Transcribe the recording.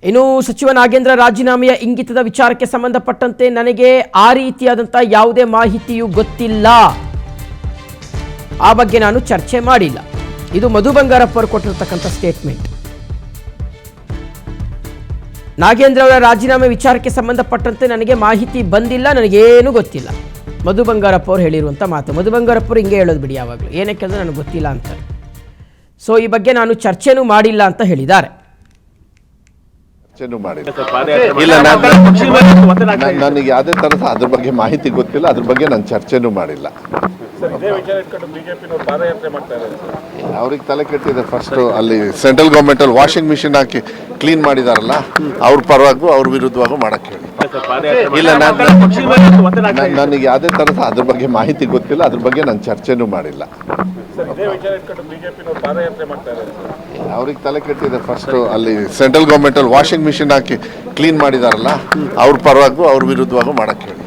ಇನ್ನು ಸಚಿವ ನಾಗೇಂದ್ರ ರಾಜೀನಾಮೆಯ ಇಂಗಿತದ ವಿಚಾರಕ್ಕೆ ಸಂಬಂಧಪಟ್ಟಂತೆ ನನಗೆ ಆ ರೀತಿಯಾದಂಥ ಯಾವುದೇ ಮಾಹಿತಿಯೂ ಗೊತ್ತಿಲ್ಲ, ಆ ಬಗ್ಗೆ ನಾನು ಚರ್ಚೆ ಮಾಡಿಲ್ಲ. ಇದು ಮಧು ಬಂಗಾರಪ್ಪ ಅವರು ಕೊಟ್ಟಿರತಕ್ಕಂಥ ಸ್ಟೇಟ್ಮೆಂಟ್. ನಾಗೇಂದ್ರ ಅವರ ರಾಜೀನಾಮೆ ವಿಚಾರಕ್ಕೆ ಸಂಬಂಧಪಟ್ಟಂತೆ ನನಗೆ ಮಾಹಿತಿ ಬಂದಿಲ್ಲ, ನನಗೇನು ಗೊತ್ತಿಲ್ಲ. ಮಧು ಬಂಗಾರಪ್ಪ ಅವರು ಹೇಳಿರುವಂಥ ಮಾತು. ಮಧು ಬಂಗಾರಪ್ಪ ಅವರು ಹಿಂಗೆ ಹೇಳೋದು ಬಿಡಿ, ಯಾವಾಗಲೂ ಏನಕ್ಕೆ ಅಂದರೆ ನನಗೆ ಗೊತ್ತಿಲ್ಲ ಅಂತ. ಸೊ ಈ ಬಗ್ಗೆ ನಾನು ಚರ್ಚೆನೂ ಮಾಡಿಲ್ಲ ಅಂತ ಹೇಳಿದ್ದಾರೆ. ನನಗೆ ಯಾವುದೇ ಥರದ ಅದ್ರ ಬಗ್ಗೆ ಮಾಹಿತಿ ಗೊತ್ತಿಲ್ಲ, ಅದ್ರ ಬಗ್ಗೆ ನಾನು ಚರ್ಚೆನೂ ಮಾಡಿಲ್ಲ. ಅವ್ರಿಗೆ ತಲೆ ಕೆಟ್ಟಿದೆ. ಫಸ್ಟ್ ಅಲ್ಲಿ ಸೆಂಟ್ರಲ್ ಗೌರ್ಮೆಂಟ್ ಅಲ್ಲಿ ವಾಷಿಂಗ್ ಮಿಷಿನ್ ಹಾಕಿ ಕ್ಲೀನ್ ಮಾಡಿದಾರಲ್ಲ, ಅವ್ರ ಪರವಾಗೂ ಅವ್ರ ವಿರುದ್ಧವಾಗೂ ಮಾಡಕ್ಕೆ ಹೇಳಿ. ಇಲ್ಲ, ನನಗೆ ಯಾವುದೇ ಥರದ ಅದ್ರ ಬಗ್ಗೆ ಮಾಹಿತಿ ಗೊತ್ತಿಲ್ಲ, ಅದ್ರ ಬಗ್ಗೆ ನಾನು ಚರ್ಚೆನೂ ಮಾಡಿಲ್ಲ. ಅವ್ರಿಗೆ ತಲೆ ಕೆಟ್ಟಿದೆ. ಫಸ್ಟ್ ಅಲ್ಲಿ ಸೆಂಟ್ರಲ್ ಗೌರ್ಮೆಂಟ್ ಅಲ್ಲಿ ವಾಷಿಂಗ್ ಮಿಷಿನ್ ಹಾಕಿ ಕ್ಲೀನ್ ಮಾಡಿದಾರಲ್ಲ, ಅವ್ರ ಪರವಾಗೂ ಅವ್ರ ವಿರುದ್ಧವಾಗೂ ಮಾಡಕ್ಕೆ ಹೇಳಿ.